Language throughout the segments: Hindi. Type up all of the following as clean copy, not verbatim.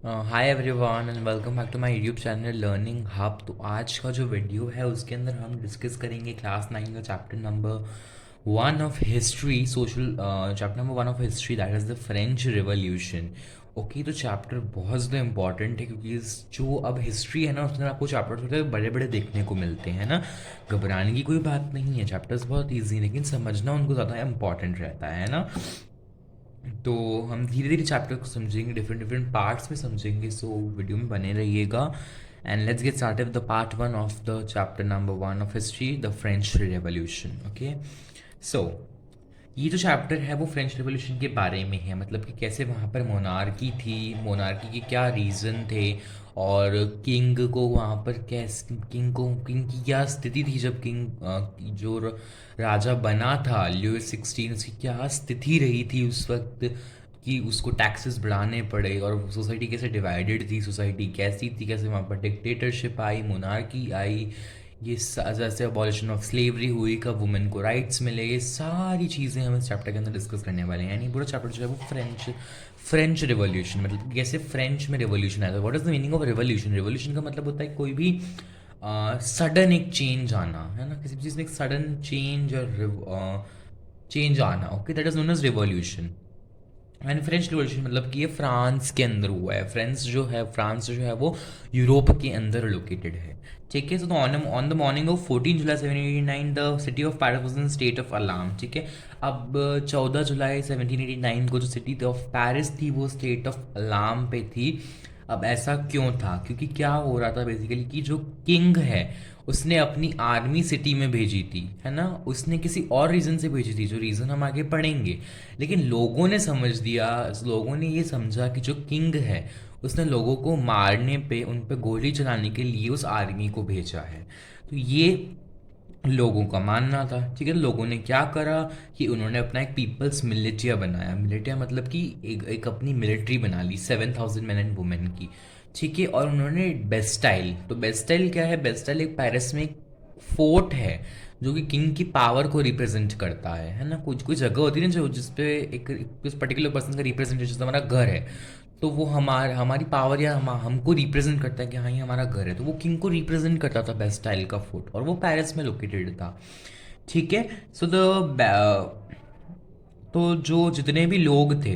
Hi everyone and welcome back to my YouTube channel learning hub. तो आज का जो वीडियो है उसके अंदर हम डिस्कस करेंगे क्लास 9 का chapter number 1 of history social chapter number 1 of history, that is the French revolution. Okay, तो चैप्टर बहुत ज़्यादा इंपॉर्टेंट है क्योंकि जो अब हिस्ट्री है ना उसमें आपको चैप्टर थोड़े बड़े बड़े देखने को मिलते हैं ना। घबराने की कोई बात नहीं है, चैप्टर्स बहुत ईजी, लेकिन समझना उनको ज़्यादा इंपॉर्टेंट रहता है ना। तो हम धीरे धीरे चैप्टर को समझेंगे, डिफरेंट डिफरेंट पार्ट्स में समझेंगे, सो वीडियो में बने रहिएगा। And let's get started with the part 1 of the chapter number 1 of history, the French revolution. Okay, so ये जो चैप्टर है वो फ्रेंच रिवॉल्यूशन के बारे में है, मतलब कि कैसे वहाँ पर मोनार्की थी, मोनार्की के क्या रीज़न थे, और किंग को वहाँ पर कैसे किंग की क्या स्थिति थी जब जो राजा बना था लुइस 16, उसकी क्या स्थिति रही थी उस वक्त कि उसको टैक्सेस बढ़ाने पड़े, और सोसाइटी कैसे डिवाइडेड थी, सोसाइटी कैसी थी, कैसे वहाँ पर डिक्टेटरशिप आई, मोनार्की आई, ये जैसे अबॉलिशन ऑफ स्लेवरी हुई, कब वुमेन को राइट्स मिले, ये सारी चीज़ें हम इस चैप्टर के अंदर डिस्कस करने वाले हैं। यानी पूरा चैप्टर जो है वो फ्रेंच रिवॉल्यूशन, मतलब कैसे फ्रेंच में रिवॉल्यूशन आया था। What is the meaning of revolution? Revolution का मतलब होता है कोई भी सडन एक चेंज आना, है ना, किसी भी चीज़ में एक सडन चेंज और चेंज आना। Okay, that is known as revolution. And French revolution मतलब कि ये फ्रांस के अंदर हुआ है। फ्रांस जो है वो यूरोप के अंदर लोकेटेड है। ठीक है, तो on the morning of 14 July 1789 the city of Paris was in state of alarm. ठीक है, अब 14 जुलाई 1789 को जो सिटी ऑफ पेरिस थी वो स्टेट ऑफ अलार्म पे थी। अब ऐसा क्यों था? क्योंकि क्या हो रहा था बेसिकली कि जो किंग है उसने अपनी आर्मी सिटी में भेजी थी, है ना, उसने किसी और रीज़न से भेजी थी, जो रीज़न हम आगे पढ़ेंगे। लेकिन लोगों ने समझ दिया, लोगों ने ये समझा कि जो किंग है उसने लोगों को मारने पे, उन पे गोली चलाने के लिए उस आर्मी को भेजा है। तो ये लोगों का मानना था। ठीक है, लोगों ने क्या करा कि उन्होंने अपना एक पीपल्स मिलिटिया बनाया। मिलिटिया मतलब कि एक अपनी मिलिट्री बना ली 7,000 मैन एंड वुमेन की। ठीक है, और उन्होंने बेस्टाइल, तो बेस्टाइल क्या है? बेस्टाइल एक पेरिस में एक फोर्ट है जो कि किंग की पावर को रिप्रेजेंट करता है ना। कुछ कुछ जगह होती है ना जो जिसपे एक किस पर्टिकुलर पर्सन का रिप्रेजेंटेशन, जैसे हमारा घर है तो वो हमारी पावर या हमको रिप्रेजेंट करता है कि हाँ ये हमारा घर है, तो वो किंग को रिप्रेजेंट करता था बेस्टाइल का फोर्ट, और वो पेरिस में लोकेटेड था। ठीक है, सो तो जो जितने भी लोग थे,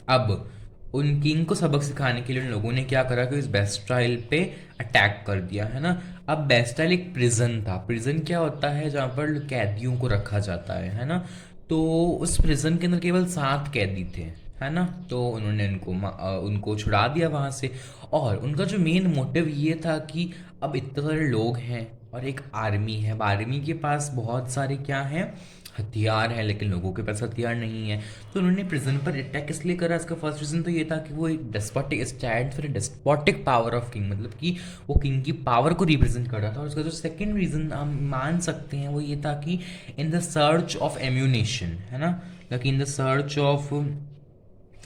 अब उन किंग को सबक सिखाने के लिए उन लोगों ने क्या करा कि इस बेस्टाइल पे अटैक कर दिया, है ना। अब बेस्टाइल एक प्रिजन था। प्रिजन क्या होता है? जहाँ पर कैदियों को रखा जाता है ना। तो उस प्रिजन के अंदर केवल 7 कैदी थे, है ना। तो उन्होंने उनको छुड़ा दिया वहाँ से। और उनका जो मेन मोटिव ये था कि अब इतने सारे लोग हैं और एक आर्मी है, अब आर्मी के पास बहुत सारे क्या हैं, हथियार है, लेकिन लोगों के पास हथियार नहीं है। तो उन्होंने प्रिजन पर अटैक इसलिए करा, इसका फर्स्ट रीजन तो ये था कि वो एक despotic stand for despotic power of king, मतलब कि वो किंग की पावर को रिप्रेजेंट कर रहा था। और उसका जो सेकंड रीजन हम मान सकते हैं वो ये था कि in the search of ammunition, है ना, कि in the search of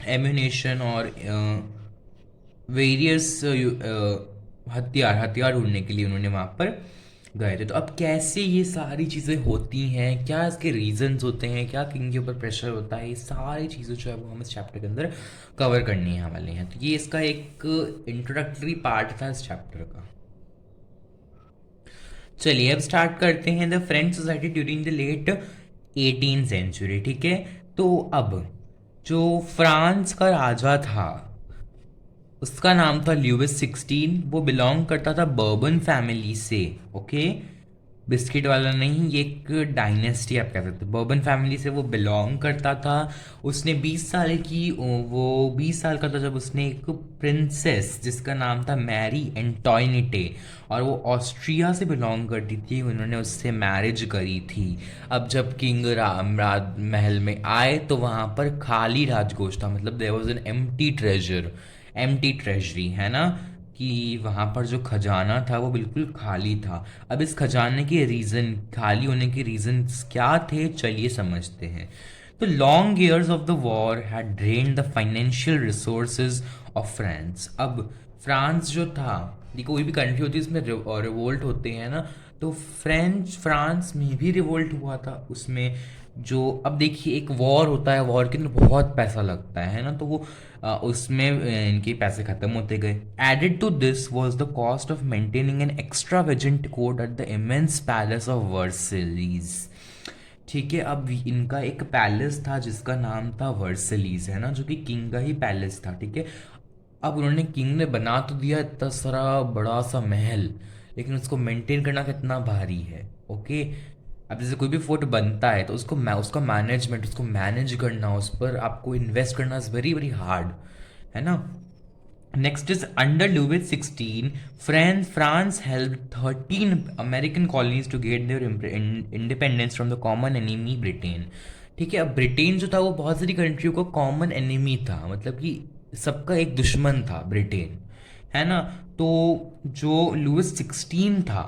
ammunition और वेरियस हथियार हथियार ढूंढने के लिए उन्होंने वहाँ पर गए थे। तो अब कैसे ये सारी चीज़ें होती हैं, क्या इसके रीजंस होते हैं, क्या किंग के ऊपर प्रेशर होता है, ये सारी चीज़ें जो है वो हम इस चैप्टर के अंदर कवर करनी है वाले हैं। तो ये इसका एक इंट्रोडक्टरी पार्ट था इस चैप्टर का। चलिए अब स्टार्ट करते हैं the French society during the late 18 century. ठीक है, तो अब जो फ्रांस का राजा था उसका नाम था ल्यूइस 16। वो बिलोंग करता था बर्बन फैमिली से। ओके, बिस्किट वाला नहीं, ये एक डायनेस्टी आप कह सकते हो, बर्बन फैमिली से वो बिलोंग करता था। उसने 20 साल की वो 20 साल का था जब उसने एक प्रिंसेस जिसका नाम था मैरी एंटोइनिटे, और वो ऑस्ट्रिया से बिलोंग करती थी, उन्होंने उससे मैरिज करी थी। अब जब किंग राज महल में आए तो वहाँ पर खाली राजकोष था, मतलब there was an empty treasury, है ना, कि वहाँ पर जो खजाना था वो बिल्कुल खाली था। अब इस खजाने के रीज़न, खाली होने के रीजन क्या थे, चलिए समझते हैं। तो long years of the war had drained the financial resources of France. अब फ्रांस जो था, ये कोई भी कंट्री होती है इसमें रिवोल्ट होते हैं ना, तो फ्रांस में भी रिवोल्ट हुआ था। उसमें जो अब देखिए एक वॉर होता है, वॉर के अंदर बहुत पैसा लगता है ना, तो वो उसमें इनके पैसे खत्म होते गए। Added to this was the cost of maintaining an extravagant court at the immense palace of Versailles. ठीक है, अब इनका एक पैलेस था जिसका नाम था वर्सिलीज, है ना, जो कि किंग का ही पैलेस था। ठीक है, अब उन्होंने किंग ने बना तो दिया इतना सारा बड़ा सा महल, लेकिन उसको मेंटेन करना कितना भारी है। ओके, अब जैसे कोई भी फोर्ट बनता है तो उसका मैनेजमेंट, उसको मैनेज करना, उस पर आपको इन्वेस्ट करना इज़ वेरी वेरी हार्ड, है ना। Next is under Louis 16 France help 13 American colonies to get their independence from the common enemy Britain. ठीक है, अब ब्रिटेन जो था वो बहुत सारी कंट्रियों का कॉमन एनिमी था, मतलब कि सबका एक दुश्मन था ब्रिटेन, है ना। तो जो लुइस 16 था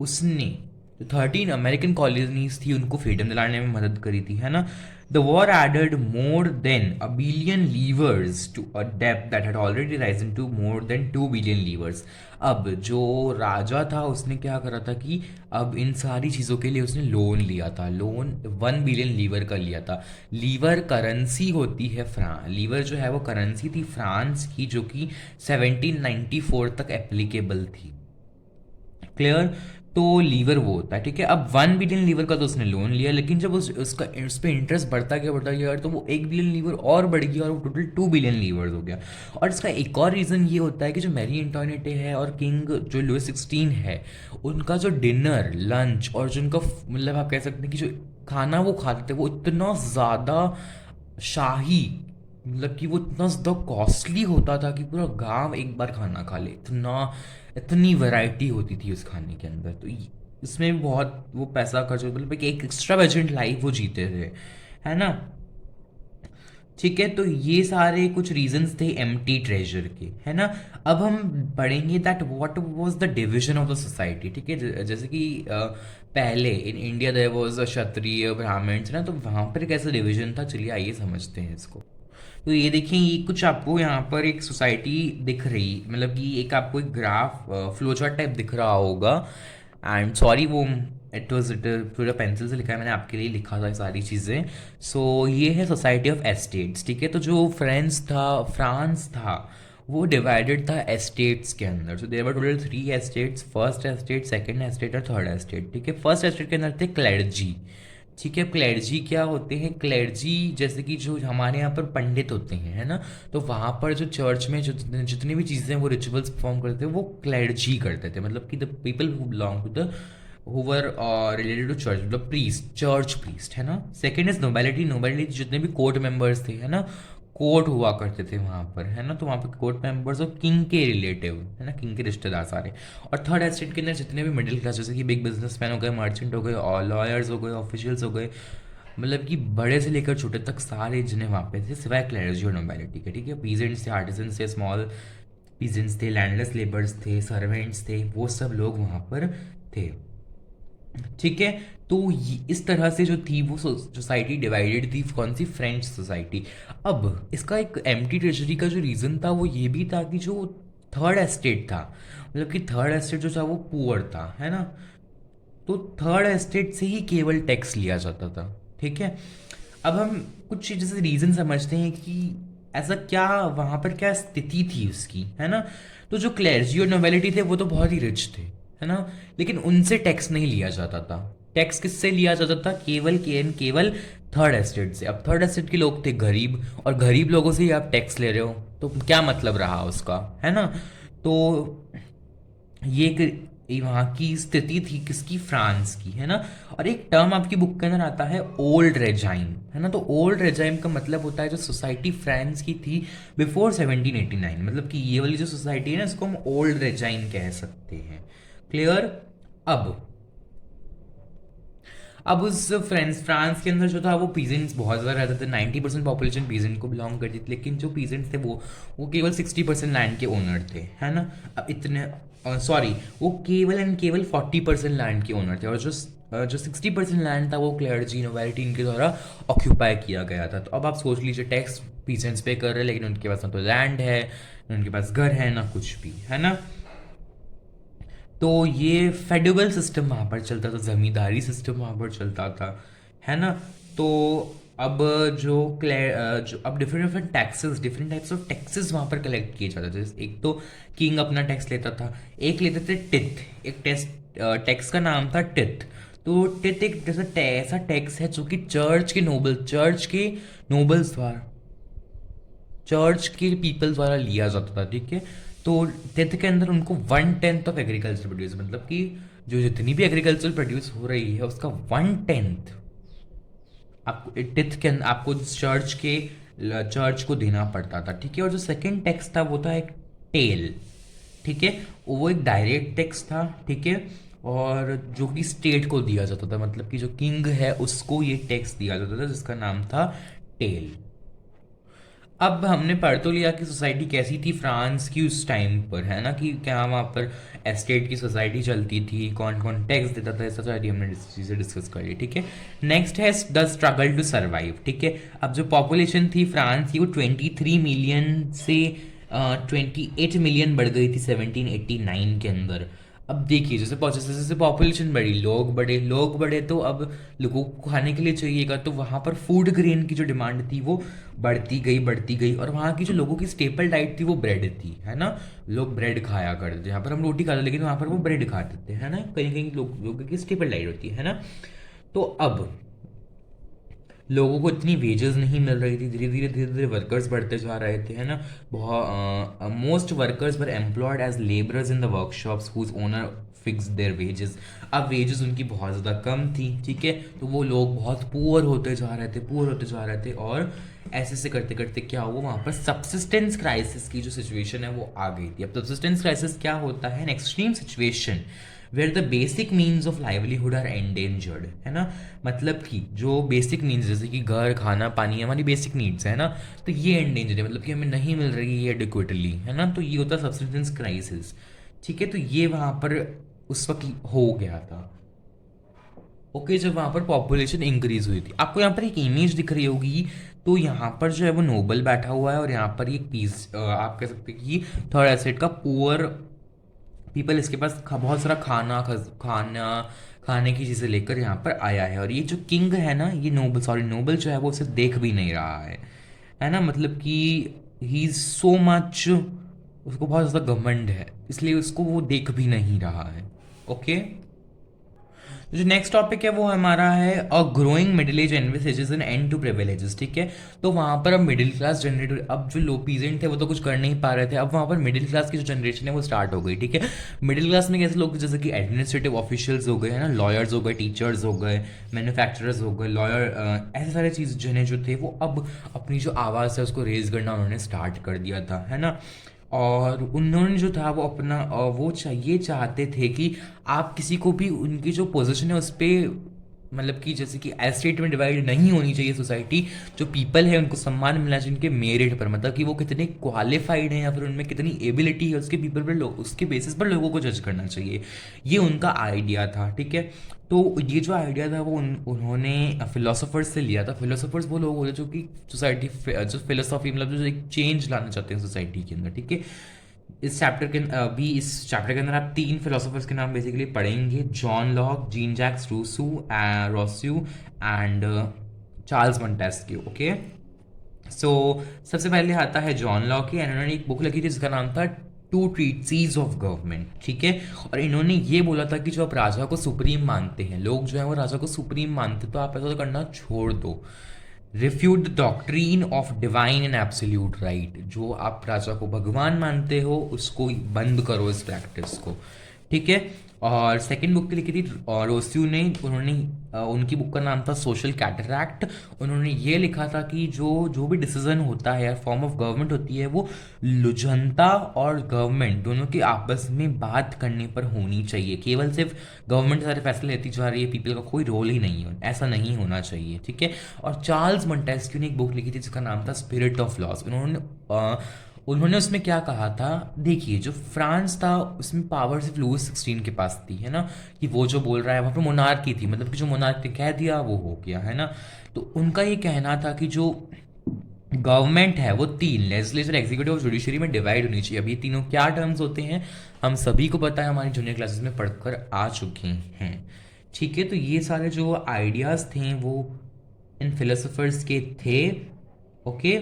उसने जो 13 अमेरिकन कॉलोनीज थी उनको फ्रीडम दिलाने में मदद करी थी, है ना। The war added more than a billion livres to a डेप्थ that had already risen to more than 2 billion livres. अब जो राजा था उसने क्या करा था कि अब इन सारी चीज़ों के लिए उसने लोन लिया था, लोन 1 बिलियन लीवर का लिया था। लीवर करेंसी होती है, लीवर जो है वो करेंसी थी फ्रांस की, जो कि 1794 तक एप्लीकेबल थी। क्लियर, तो लीवर वो होता है। ठीक है, अब 1 बिलियन लीवर का तो उसने लोन लिया, लेकिन जब उस पर इंटरेस्ट बढ़ता गया तो वो 1 बिलियन लीवर और बढ़ गया और वो टोटल 2 बिलियन लीवर्स हो गया। और इसका एक और रीज़न ये होता है कि जो मैरी एंटोनेट है और किंग जो लुइस 16 है, उनका जो डिनर लंच और जो उनका मतलब आप कह सकते हैं कि जो खाना वो खाते थे वो इतना ज़्यादा शाही, मतलब कि वो इतना ज़्यादा कॉस्टली होता था कि पूरा गांव एक बार खाना खा ले, इतनी वैरायटी होती थी उस खाने के अंदर। तो इसमें भी बहुत वो पैसा खर्च होता, मतलब एक एक्स्ट्रा वेजेंट लाइफ वो जीते थे, है ना। ठीक है, तो ये सारे कुछ रीजंस थे एम्प्टी ट्रेजर के, है ना। अब हम पढ़ेंगे that what was the division of the society. ठीक है, जैसे कि पहले in India there was a Kshatriya Brahmins, ना, तो वहाँ पर कैसा डिवीजन था, चलिए आइए समझते हैं इसको। तो ये देखिए, ये कुछ आपको यहाँ पर एक सोसाइटी दिख रही, मतलब कि एक आपको एक ग्राफ फ्लो चार्ट टाइप दिख रहा होगा। एंड सॉरी, वो इट पूरा पेंसिल से लिखा है, मैंने आपके लिए लिखा था ये सारी चीज़ें। सो ये है सोसाइटी ऑफ एस्टेट्स। ठीक है, तो जो फ्रांस था वो डिवाइडेड था एस्टेट्स के अंदर। So there were total 3 estates, first estate, second estate और थर्ड एस्टेट। ठीक है, फर्स्ट एस्टेट के अंदर थे क्लर्जी। ठीक है, क्लर्जी क्या होते हैं, क्लर्जी जैसे कि जो हमारे यहाँ पर पंडित होते हैं, है ना, तो वहाँ पर जो चर्च में जो जितनी भी चीज़ें वो रिचुअल्स परफॉर्म करते हैं वो क्लर्जी करते थे, मतलब कि the people who belong to the who were related to church, मतलब प्रीस्ट, चर्च प्रीस्ट, है ना। सेकंड इज नोबिलिटी, नोबिलिटी जितने भी कोर्ट मेंबर्स थे, है ना, कोर्ट हुआ करते थे वहाँ पर, है ना, तो वहाँ पे कोर्ट मेंबर्स और किंग के रिलेटिव, है ना, किंग के रिश्तेदार सारे। और थर्ड एस्टेट के अंदर जितने भी मिडिल क्लास, जैसे कि बिग बिजनेसमैन हो गए, मर्चेंट हो गए, और लॉयर्स हो गए, ऑफिशियल्स हो गए, मतलब कि बड़े से लेकर छोटे तक सारे जिन्हें वहाँ पे थे, सिवाय क्लर्जी और नोबिलिटी के। ठीक है, पीजेंट्स थे, आर्टिजन्स थे, स्मॉल पीजेंट्स थे, लैंडलेस लेबर्स थे, सर्वेंट्स थे, वो सब लोग वहाँ पर थे। ठीक है, तो इस तरह से जो थी वो सोसाइटी डिवाइडेड थी, कौन सी, फ्रेंच सोसाइटी। अब इसका एक एम्प्टी ट्रेजरी का जो रीज़न था वो ये भी था कि जो थर्ड एस्टेट था, मतलब कि थर्ड एस्टेट जो था वो पुअर था, है ना, तो थर्ड एस्टेट से ही केवल टैक्स लिया जाता था। ठीक है, अब हम कुछ जैसे रीज़न समझते हैं कि ऐसा क्या वहाँ पर क्या स्थिति थी उसकी, है ना। तो जो क्लर्जी और नोबिलिटी थे वो तो बहुत ही रिच थे, है ना, लेकिन उनसे टैक्स नहीं लिया जाता था। टैक्स किससे लिया जाता था, केवल थर्ड एस्टेट से। अब थर्ड एस्टेट के लोग थे गरीब, और गरीब लोगों से ही आप टैक्स ले रहे हो तो क्या मतलब रहा उसका, है ना। तो ये एक वहाँ की स्थिति थी किसकी, फ्रांस की, है ना। और एक टर्म आपकी बुक के अंदर आता है ओल्ड रेजाइम, है ना। तो ओल्ड रेजाइम का मतलब होता है जो सोसाइटी फ्रांस की थी बिफोर 1789, मतलब कि ये वाली जो सोसाइटी है ना इसको हम ओल्ड रेजाइम कह सकते हैं। क्लियर। अब अब उस फ्रांस के अंदर जो था वो पीजेंट्स बहुत ज़्यादा रहते थे, 90% पॉपुलेशन पीजेंट को बिलोंग करती थी, लेकिन जो पीजेंट्स थे वो केवल 60% लैंड के ओनर थे, है ना। अब इतने सॉरी, वो केवल एंड केवल 40% लैंड के ओनर थे, और जो 60% लैंड था वो क्लर्जी नोबिलिटी इनके द्वारा ऑक्यूपाई किया गया था। तो अब आप सोच लीजिए, टैक्स पीजेंट्स पे कर रहे हैं, लेकिन उनके पास ना तो लैंड है, ना उनके पास घर है, ना कुछ भी, है ना। तो ये फेडरल सिस्टम वहाँ पर चलता था, ज़मींदारी सिस्टम वहाँ पर चलता था, है ना। तो अब जो अब different different taxes, different types of taxes वहाँ पर कलेक्ट किए जाते थे। जैसे एक तो किंग अपना टैक्स लेता था, एक लेते थे टिथ, एक टैक्स का नाम था टिथ। तो टिथ एक जैसा ऐसा टैक्स है जो कि नोबल्स द्वारा, चर्च के पीपल द्वारा लिया जाता था, ठीक है। तो टेंथ के अंदर उनको 1/10 ऑफ एग्रीकल्चर प्रोड्यूस, मतलब कि जो जितनी भी एग्रीकल्चर प्रोड्यूस हो रही है उसका 1/10 आपको टेंथ के अंदर आपको चर्च को देना पड़ता था, ठीक है। और जो सेकंड टैक्स था वो था एक टेल, ठीक है। वो एक डायरेक्ट टैक्स था, ठीक है। और जो कि स्टेट को दिया जाता था, मतलब कि जो किंग है उसको ये टैक्स दिया जाता था जिसका नाम था टेल। अब हमने पढ़ तो लिया कि सोसाइटी कैसी थी फ्रांस की उस टाइम पर, है ना, कि क्या वहाँ पर एस्टेट की सोसाइटी चलती थी, कौन कौन टैक्स देता था, ऐसा सारी हमने चीज़ें डिस्कस कर ली, ठीक है। नेक्स्ट है द स्ट्रगल टू सर्वाइव, ठीक है। अब जो पॉपुलेशन थी फ्रांस की वो 23 मिलियन से 28 मिलियन बढ़ गई थी 1789 के अंदर। अब देखिए जैसे जैसे जैसे पॉपुलेशन बढ़ी, लोग बढ़े तो अब लोगों को खाने के लिए चाहिएगा, तो वहाँ पर फूड ग्रेन की जो डिमांड थी वो बढ़ती गई। और वहाँ की जो लोगों की स्टेपल डाइट थी वो ब्रेड थी, है ना। लोग ब्रेड खाया करते थे, यहाँ पर हम रोटी खाते लेकिन वहाँ पर वो ब्रेड खाते थे, है ना। कहीं कहीं लोगों की स्टेपल डाइट होती है ना। तो अब लोगों को इतनी वेजेस नहीं मिल रही थी, धीरे धीरे वर्कर्स बढ़ते जा रहे थे, है ना। बहुत most workers were employed as labourers in the workshops whose owner fix their wages. अब वेजेस उनकी बहुत ज़्यादा कम थी, ठीक है। तो वो लोग बहुत पुअर होते जा रहे थे और ऐसे से करते करते क्या हुआ, वहाँ पर सब्सिस्टेंस क्राइसिस की जो सिचुएशन है वो आ गई थी। अब सब्सिस्टेंस क्राइसिस क्या होता है, an extreme situation where the basic means of livelihood are endangered, है ना। मतलब कि जो बेसिक नीड्स जैसे कि घर, खाना, पानी हमारी बेसिक नीड्स है ना, तो ये एंडेंजर्ड है, मतलब कि हमें नहीं मिल रही है एडिक्वेटली, है ना। तो ये होता है सब्सिस्टेंस क्राइसिस, ठीक है। तो ये वहाँ पर उस वक्त हो गया था, ओके, जब वहाँ पर पॉपुलेशन इंक्रीज हुई थी। आपको यहाँ पर एक इमेज दिख रही होगी, तो यहाँ पर जो है वो नोबल बैठा हुआ है और यहाँ पर ये पीस आप कह सकते हैं कि थर्ड एसेट का पुअर पीपल इसके पास बहुत सारा खाने की चीज़ें लेकर यहाँ पर आया है। और ये जो किंग है ना, ये नोबल जो है वो उसे देख भी नहीं रहा है ना। मतलब कि ही इज सो मच, उसको बहुत ज़्यादा घमंड है, इसलिए उसको वो देख भी नहीं रहा है, ओके। जो नेक्स्ट टॉपिक है वो हमारा है a growing middle age envisages an end to privileges, ठीक है। तो वहाँ पर अब मिडिल क्लास जनरेट, अब जो लो पीजेंट थे वो तो कुछ कर नहीं पा रहे थे, अब वहाँ पर मिडिल क्लास की जो जनरेशन है वो स्टार्ट हो गई, ठीक है। मिडिल क्लास में कैसे लोग जैसे कि एडमिनिस्ट्रेटिव ऑफिशियल्स हो गए, है ना, लॉयर्स हो गए, टीचर्स हो गए, मैन्युफैक्चरर्स हो गए, ऐसे सारे चीज़ जने जो थे वो अब अपनी जो आवाज़ है उसको रेज करना उन्होंने स्टार्ट कर दिया था, है ना। और उन्होंने जो था वो अपना ये चाहते थे कि आप किसी को भी उनकी जो पोजीशन है उस पर, मतलब कि जैसे कि एस्टेट में डिवाइड नहीं होनी चाहिए सोसाइटी। जो पीपल है उनको सम्मान मिलना चाहिए उनके मेरिट पर, मतलब कि वो कितने क्वालिफाइड हैं या फिर उनमें कितनी एबिलिटी है उसके पीपल पर, उसके बेसिस पर लोगों को जज करना चाहिए। ये उनका आइडिया था, ठीक है। तो ये जो आइडिया था वो उन्होंने फिलोसोफर्स से लिया था। फिलोसोफर्स वो लोग होते हैं जो कि सोसाइटी, जो फिलोसॉफी मतलब जो एक चेंज लाना चाहते हैं सोसाइटी के अंदर, ठीक है। इस चैप्टर के अंदर आप 3 फिलोसोफर्स के नाम बेसिकली पढ़ेंगे, John Locke, Jean Jacques Rousseau and Charles Montesquieu, okay. So सबसे पहले आता है जॉन लॉक की, इन्होंने एक बुक लिखी थी जिसका नाम था टू ट्रीटीज ऑफ गवर्नमेंट, ठीक है। और इन्होंने ये बोला था कि जो आप राजा को सुप्रीम मानते हैं, लोग जो है वो राजा को सुप्रीम मानते, तो आप ऐसा तो करना छोड़ दो। Refute the doctrine of divine and absolute right, जो आप राजा को भगवान मानते हो उसको बंद करो, इस प्रैक्टिस को, ठीक है। और सेकंड बुक लिखी थी रोस्यू ने, उन्होंने उनकी बुक का नाम था सोशल कैटरैक्ट। उन्होंने ये लिखा था कि जो जो भी डिसीजन होता है या फॉर्म ऑफ गवर्नमेंट होती है वो जनता और गवर्नमेंट दोनों की आपस में बात करने पर होनी चाहिए। केवल सिर्फ गवर्नमेंट सारे फैसले लेती जा रही है, पीपल का कोई रोल ही नहीं है, ऐसा नहीं होना चाहिए, ठीक है। और चार्ल्स मोंटेस्क्यू ने एक बुक लिखी थी जिसका नाम था स्पिरिट ऑफ लॉस। उन्होंने उसमें क्या कहा था, देखिए जो फ्रांस था उसमें पावर सिर्फ लुइस 16 के पास थी, है ना, कि वो जो बोल रहा है वहाँ पे मोनार्की थी, मतलब कि जो मोनार्क ने कह दिया वो हो गया, है ना। तो उनका ये कहना था कि जो गवर्नमेंट है वो 3 लेजिस्लेचर, एग्जीक्यूटिव और जुडिशरी में डिवाइड होनी चाहिए। अब ये तीनों क्या टर्म्स होते हैं हम सभी को पता है, हमारी जूनियर क्लासेस में पढ़कर आ चुके हैं, ठीक है। तो ये सारे जो आइडियाज़ थे वो इन फिलोसोफर्स के थे। ओके,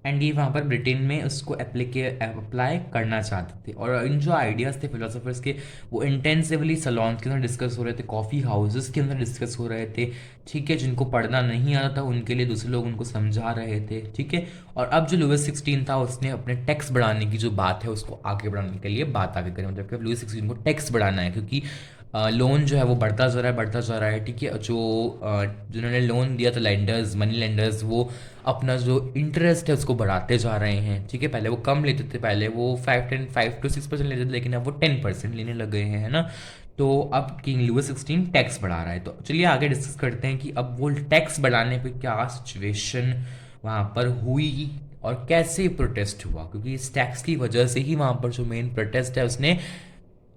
एंड ये वहाँ पर ब्रिटेन में उसको अप्लाई करना चाहते थे। और इन जो आइडियाज़ थे फिलोसोफर्स के, वो इंटेंसिवली सलोन्स के अंदर डिस्कस हो रहे थे, कॉफ़ी हाउसेस के अंदर डिस्कस हो रहे थे। ठीक है, जिनको पढ़ना नहीं आता था उनके लिए दूसरे लोग उनको समझा रहे थे। ठीक है, और अब जो लुइस 16 था उसने अपने टैक्स बढ़ाने की जो बात है उसको आगे बढ़ाने के लिए बात आगे करी। मतलब कि अब लुइस 16 को टैक्स बढ़ाना है, क्योंकि लोन जो है वो बढ़ता जा रहा है, बढ़ता जा रहा है। ठीक है, जो जिन्होंने लोन दिया था, लेंडर्स, मनी लेंडर्स, वो अपना जो इंटरेस्ट है उसको बढ़ाते जा रहे हैं। ठीक है, पहले वो कम लेते थे, पहले वो 5 to 6% लेते थे, लेकिन अब वो 10% लेने लग गए हैं, है ना। तो अब किंग लुइस 16 टैक्स बढ़ा रहा है। तो चलिए आगे डिस्कस करते हैं कि अब वो टैक्स बढ़ाने पे क्या सिचुएशन वहाँ पर हुई और कैसे प्रोटेस्ट हुआ, क्योंकि इस टैक्स की वजह से ही वहाँ पर जो मेन प्रोटेस्ट है उसने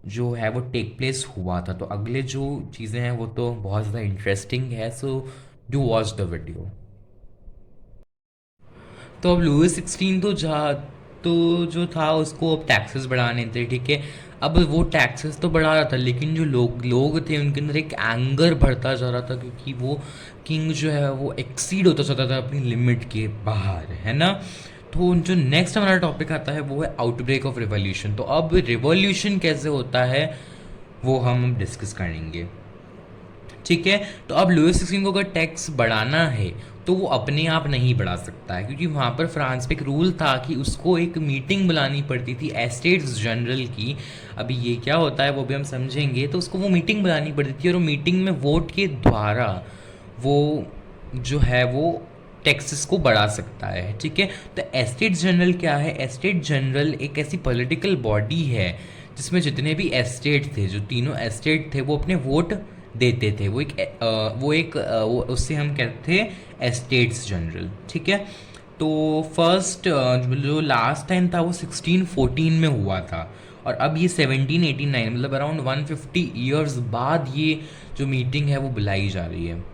जो है वो टेक प्लेस हुआ था। तो अगले जो चीज़ें हैं वो तो बहुत ज़्यादा इंटरेस्टिंग है, so do watch the video. तो अब लुइस 16 तो जो था उसको अब टैक्सेस बढ़ाने थे। ठीक है, अब वो टैक्सेस तो बढ़ा रहा था, लेकिन जो लोग थे उनके अंदर एक एंगर बढ़ता जा रहा था, क्योंकि वो किंग जो है वो एक्सीड होता जाता था अपनी लिमिट के बाहर, है ना। तो जो नेक्स्ट हमारा टॉपिक आता है वो है आउटब्रेक ऑफ रिवॉल्यूशन। तो अब रिवॉल्यूशन कैसे होता है वो हम डिस्कस करेंगे। ठीक है, तो अब लुइस 16 को अगर टैक्स बढ़ाना है तो वो अपने आप नहीं बढ़ा सकता है, क्योंकि वहाँ पर फ्रांस पे एक रूल था कि उसको एक मीटिंग बुलानी पड़ती थी एस्टेट्स जनरल की। अभी ये क्या होता है वो भी हम समझेंगे। तो उसको वो मीटिंग बुलानी पड़ती थी, और वो मीटिंग में वोट के द्वारा वो जो है वो टैक्सेस को बढ़ा सकता है। ठीक है, तो एस्टेट जनरल क्या है? एस्टेट जनरल एक ऐसी पॉलिटिकल बॉडी है जिसमें जितने भी एस्टेट थे, जो तीनों एस्टेट थे, वो अपने वोट देते थे। वो उससे हम कहते थे एस्टेट्स जनरल। ठीक है, तो फर्स्ट जो लास्ट टाइम था वो 1614 में हुआ था, और अब ये 1789 मतलब अराउंड 150 ईयर्स बाद ये जो मीटिंग है वो बुलाई जा रही है।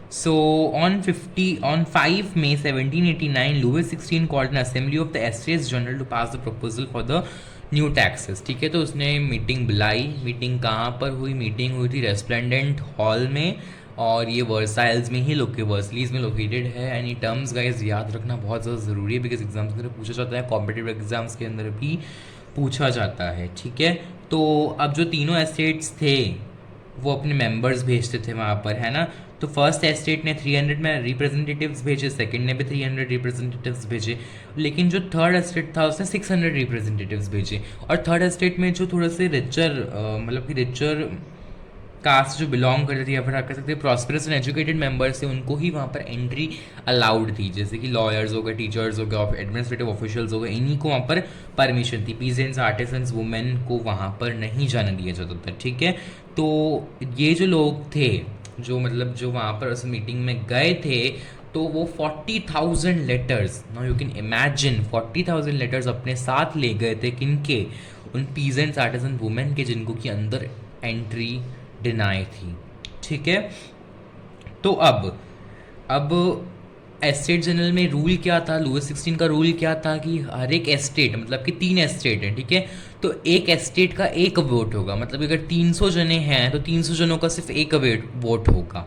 So on 5 May 1789, Louis XVI called an assembly of the Estates General to pass the proposal for the new taxes. ठीक है, तो उसने मीटिंग बुलाई। मीटिंग कहाँ पर हुई? मीटिंग हुई थी रेस्प्लेंडेंट हॉल में, और ये वर्साइल्स में ही वर्सलीज में लोकेटेड है। एंड ये टर्म्स गाइज याद रखना बहुत ज़्यादा ज़रूरी है, बिकॉज एग्जाम्स के अंदर पूछा जाता है, कॉम्पिटेटिव एग्जाम्स के अंदर भी पूछा जाता है। ठीक है, तो अब जो तीनों एस्टेट्स थे वो अपने मेंबर्स भेजते थे वहाँ पर, है ना। तो फर्स्ट एस्टेट ने 300 में रिप्रेजेंटेटिव्स भेजे, सेकंड ने भी 300 रिप्रेजेंटेटिव्स भेजे, लेकिन जो थर्ड एस्टेट था उसने 600 रिप्रेजेंटेटिव्स भेजे। और थर्ड एस्टेट में जो थोड़ा से रिचर मतलब कि रिचर कास्ट जो बिलोंग करते थे, या फिर आप कह सकते हैं प्रॉस्परस एंड एजुकेटेड मेंबर्स थे, उनको ही वहाँ पर एंट्री अलाउड थी। जैसे कि लॉयर्स हो गए, टीचर्स हो गए, एडमिनिस्ट्रेटिव ऑफिशियल्स हो गए, इन्हीं को वहाँ पर परमिशन थी। पीजेंट्स, आर्टिसंस, वुमेन को वहाँ पर नहीं जाने दिया जाता था। ठीक है, तो ये जो लोग थे, जो मतलब जो वहाँ पर उस मीटिंग में गए थे, तो वो 40,000 letters, now you can imagine 40,000 letters अपने साथ ले गए थे। किनके? उन पीजेंट्स, आर्टिसन, वुमेन के, जिनको कि अंदर एंट्री डिनाई थी। ठीक है, तो अब एस्टेट जनरल में रूल क्या था? लुइस 16 का रूल क्या था कि हर एक एस्टेट, मतलब कि 3 एस्टेट हैं, ठीक है, तो एक एस्टेट का एक वोट होगा। मतलब अगर 300 जने हैं तो 300 जनों का सिर्फ एक वोट होगा।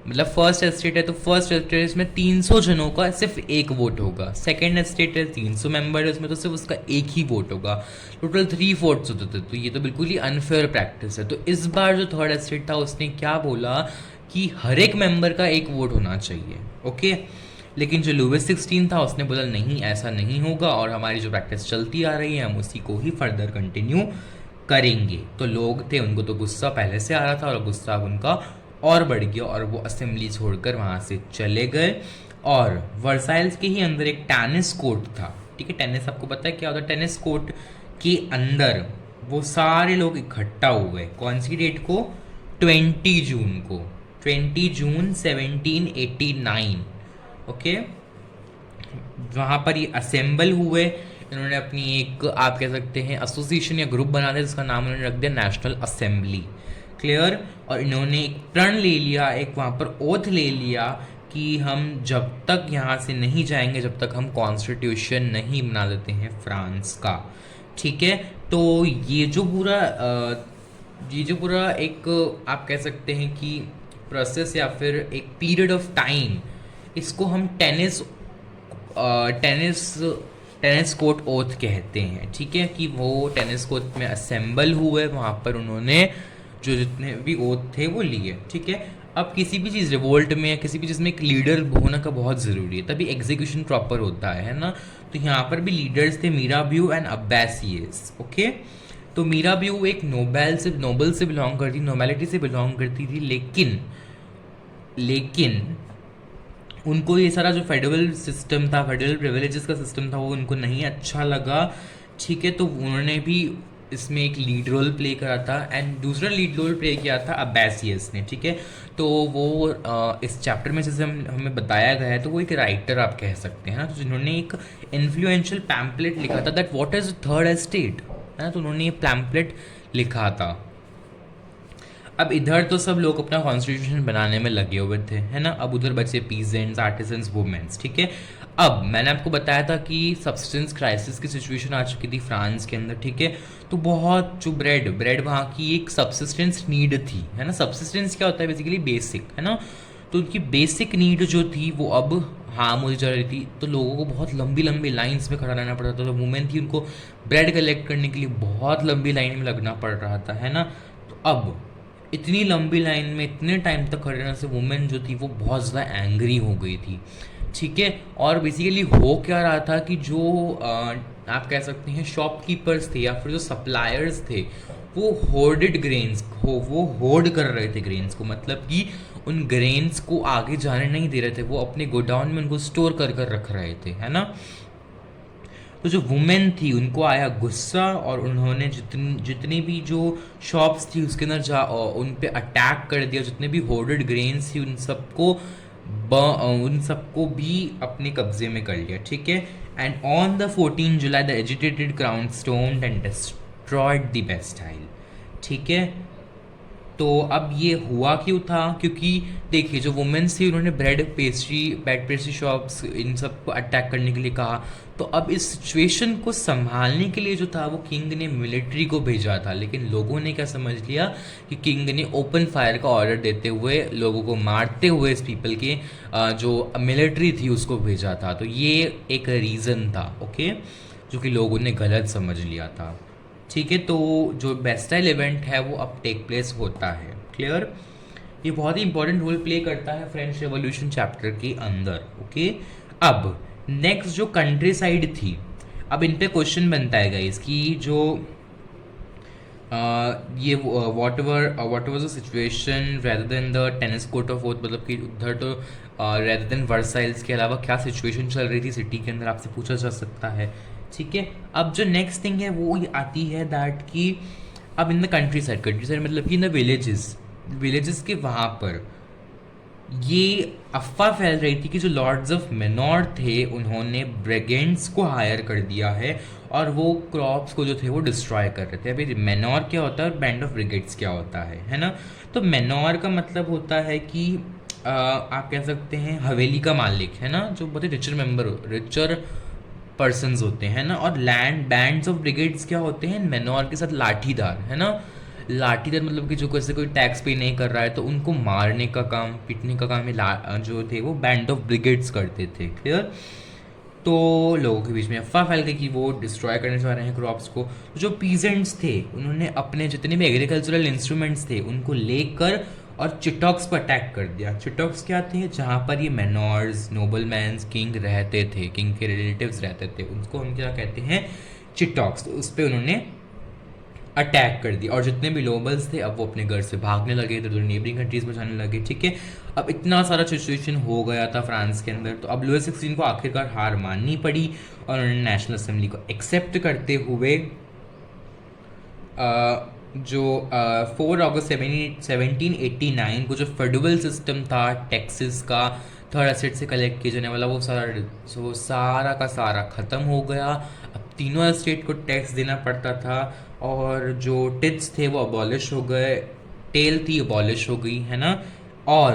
मतलब फर्स्ट एस्टेट है तो फर्स्ट एस्टेट में 300 जनों का सिर्फ एक वोट होगा। सेकंड एस्टेट है 300 मेंबर है उसमें, तो सिर्फ उसका एक ही वोट होगा। टोटल 3/4 होते थे। तो ये तो बिल्कुल ही अनफेयर प्रैक्टिस है। तो इस बार जो थर्ड एस्टेट था उसने क्या बोला कि हर एक मेंबर का एक वोट होना चाहिए। ओके, लेकिन जो लुइस 16 था उसने बोला नहीं, ऐसा नहीं होगा, और हमारी जो प्रैक्टिस चलती आ रही है हम उसी को ही फर्दर कंटिन्यू करेंगे। तो लोग थे, उनको तो गुस्सा पहले से आ रहा था, और गुस्सा अब उनका और बढ़ गया, और वो असेंबली छोड़कर वहाँ से चले गए। और वर्साइल्स के ही अंदर एक टेनिस कोर्ट था। ठीक है, टेनिस आपको पता है क्या होता है? टेनिस कोर्ट के अंदर वो सारे लोग इकट्ठा हुए। कौन सी डेट को? 20 जून को, 20 जून 1789। ओके, वहाँ पर ये असेंबल हुए। इन्होंने अपनी एक, आप कह सकते हैं, एसोसिएशन या ग्रुप बना दिया, जिसका नाम उन्होंने रख दिया नेशनल असेंबली। क्लियर? और इन्होंने एक प्रण ले लिया, एक वहाँ पर ओथ ले लिया कि हम जब तक यहाँ से नहीं जाएंगे जब तक हम कॉन्स्टिट्यूशन नहीं बना देते हैं फ्रांस का। ठीक है, तो ये जो पूरा एक, आप कह सकते हैं कि प्रोसेस या फिर एक पीरियड ऑफ टाइम, इसको हम टेनिस टेनिस कोर्ट ओथ कहते हैं, ठीक है, कि वो टेनिस कोर्ट में असेंबल हुए, वहाँ पर उन्होंने जो जितने भी ओथ थे वो लिए, ठीक है। अब किसी भी चीज़ रिवोल्ट में या किसी भी चीज़ में एक लीडर होना का बहुत ज़रूरी है, तभी एग्जीक्यूशन प्रॉपर होता है ना। तो यहाँ पर भी लीडर्स थे मीराबियो एंड अब्बासियस, ओके। तो मीराबियो एक नोबल से बिलोंग करती, नोबैलिटी से बिलोंग करती थी, लेकिन उनको ये सारा जो फेडरल सिस्टम था, फेडरल प्रिविलेजेस का सिस्टम था, वो उनको नहीं अच्छा लगा, ठीक है। तो उन्होंने भी इसमें एक लीड रोल प्ले करा था, एंड दूसरा लीड रोल प्ले किया था अब्बासियस ने, ठीक है। तो वो इस चैप्टर में जैसे हमें बताया गया है, तो वो एक राइटर आप कह सकते हैं ना, तो जिन्होंने एक इन्फ्लुएंशियल पैम्पलेट लिखा था, that what is third estate, है ना। तो उन्होंने ये पैम्पलेट लिखा था। अब इधर तो सब लोग अपना कॉन्स्टिट्यूशन बनाने में लगे हुए थे, है ना। अब उधर बचे पीजेंट्स, आर्टिजन्स, वुमेन्स, ठीक है। अब मैंने आपको बताया था कि सब्सटेंस क्राइसिस की सिचुएशन आ चुकी थी फ्रांस के अंदर, ठीक है। तो बहुत जो ब्रेड वहाँ की एक सब्सिस्टेंस नीड थी, है ना। सब्सिस्टेंस क्या होता है, बेसिकली बेसिक, है ना। तो उनकी बेसिक नीड जो थी वो अब हार्म होती जा रही थी, तो लोगों को बहुत लंबी लंबी लाइंस में खड़ा रहना पड़ता था। तो वुमेन थी, उनको ब्रेड कलेक्ट करने के लिए बहुत लंबी लाइन में लगना पड़ रहा था, है ना। तो अब इतनी लंबी लाइन में इतने टाइम तक खड़े रहने से वुमेन जो थी वो बहुत ज़्यादा एंग्री हो गई थी, ठीक है। और बेसिकली हो क्या रहा था कि जो आप कह सकते हैं शॉपकीपर्स थे या फिर जो सप्लायर्स थे, वो वो होर्ड कर रहे थे ग्रेन्स को, मतलब कि उन ग्रेन्स को आगे जाने नहीं दे रहे थे, वो अपने गोडाउन में उनको स्टोर कर कर रख रहे थे, है ना। तो जो वुमेन थी उनको आया गुस्सा, और उन्होंने जितनी भी जो शॉप्स थी उसके अंदर उन पे अटैक कर दिया, जितने भी होर्डेड ग्रेन्स थी उन सबको भी अपने कब्जे में कर लिया, ठीक है। And on the 14 July the agitated crown stoned and destroyed the Bastille, ठीक है। तो अब ये हुआ क्यों था, क्योंकि देखिए जो वुमेन्स थी उन्होंने ब्रेड पेस्ट्री शॉप्स इन सब को अटैक करने के लिए कहा। तो अब इस सिचुएशन को संभालने के लिए जो था वो किंग ने मिलिट्री को भेजा था, लेकिन लोगों ने क्या समझ लिया कि किंग ने ओपन फायर का ऑर्डर देते हुए लोगों को मारते हुए इस पीपल के जो मिलिट्री थी उसको भेजा था। तो ये एक रीज़न था, ओके, जो कि लोगों ने गलत समझ लिया था, ठीक है। तो जो बेस्टाइल इवेंट है वो अब टेक प्लेस होता है, क्लियर। ये बहुत ही इंपॉर्टेंट रोल प्ले करता है फ्रेंच रेवोल्यूशन चैप्टर के अंदर, ओके। अब नेक्स्ट जो कंट्री साइड थी, अब इन पे क्वेश्चन बनता है गाइस कि जो ये what ever the situation rather than the tennis court of oath, मतलब कि उधर तो रेदर देन वर्साइल्स के अलावा क्या सिचुएशन चल रही थी सिटी के अंदर, आपसे पूछा जा सकता है, ठीक है। अब जो नेक्स्ट थिंग है वो आती है दैट कि अब इन द कंट्री साइड मतलब कि इन द विलेजेस के वहाँ पर ये अफवाह फैल रही थी कि जो लॉर्ड्स ऑफ मेनोर थे उन्होंने ब्रिगेंड्स को हायर कर दिया है, और वो क्रॉप्स को जो थे वो डिस्ट्रॉय कर रहे थे। अभी मेनोर क्या होता है और बैंड ऑफ ब्रिगेड्स क्या होता है ना। तो मेनोर का मतलब होता है कि आप कह सकते हैं हवेली का मालिक, है ना, जो बहुत ही रिचर पर्सन्स होते हैं ना। और बैंड्स ऑफ ब्रिगेड्स क्या होते हैं, मेनोर के साथ लाठीदार, है ना। लाठीदार मतलब कि जो कैसे कोई टैक्स पे नहीं कर रहा है तो उनको मारने का काम, पीटने का काम जो थे वो बैंड ऑफ ब्रिगेड्स करते थे, क्लियर। तो लोगों के बीच में अफवाह फैल गई कि वो डिस्ट्रॉय करने जा रहे हैं क्रॉप्स को। तो जो पीजेंट्स थे उन्होंने अपने जितने भी एग्रीकल्चरल इंस्ट्रूमेंट्स थे उनको लेकर और चिटॉक्स पर अटैक कर दिया। चिटॉक्स क्या थे, जहाँ पर ये मेनॉर्स, नोबलमैन्स, किंग रहते थे, किंग के रिलेटिव्स रहते थे, उनको हम क्या कहते हैं, चिटॉक्स। तो उस पर उन्होंने अटैक कर दिया, और जितने भी नोबल्स थे अब वो अपने घर से भागने लगे, इधर उधर नेबरिंग कंट्रीज में जाने लगे, ठीक है। अब इतना सारा सिचुएशन हो गया था फ्रांस के अंदर, तो अब लुई 16 को आखिरकार हार माननी पड़ी, और उन्होंने नेशनल असेंबली को एक्सेप्ट करते हुए जो 4 अगस्त 1789 को जो फेडरल सिस्टम था टैक्सेस का थर्ड एसेट से कलेक्ट किया जाने वाला, वो सारा का सारा ख़त्म हो गया। अब तीनों स्टेट को टैक्स देना पड़ता था, और जो टिट्स थे वो अबॉलिश हो गए, टेल थी अबॉलिश हो गई, है ना। और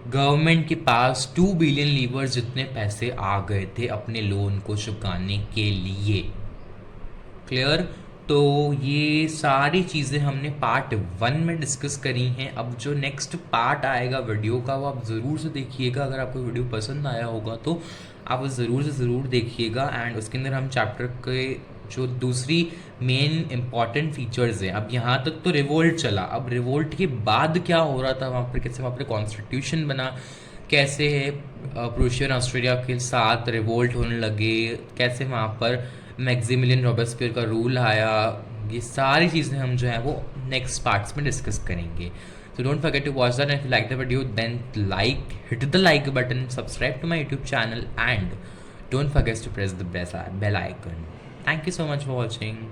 गवर्नमेंट के पास 2 बिलियन लीवर्स जितने पैसे आ गए थे अपने लोन को चुकाने के लिए, क्लियर। तो ये सारी चीज़ें हमने पार्ट 1 में डिस्कस करी हैं। अब जो नेक्स्ट पार्ट आएगा वीडियो का वो आप ज़रूर से देखिएगा। अगर आपको वीडियो पसंद आया होगा तो आप ज़रूर से ज़रूर देखिएगा। एंड उसके अंदर हम चैप्टर के जो दूसरी मेन इम्पॉर्टेंट फीचर्स हैं, अब यहाँ तक तो रिवोल्ट चला, अब रिवोल्ट के बाद क्या हो रहा था वहाँ पर, कैसे वहाँ पर कॉन्स्टिट्यूशन बना, कैसे प्रूशियन ऑस्ट्रेलिया के साथ रिवोल्ट होने लगे, कैसे वहाँ पर मैक्सिमिलियन रॉबेस्पियर का रूल आया, ये सारी चीज़ें हम जो है वो नेक्स्ट पार्ट्स में डिस्कस करेंगे। So don't forget to watch that, and if you like the video then hit the like button, subscribe to my YouTube channel, and don't forget to press the bell icon. Thank you so much for watching.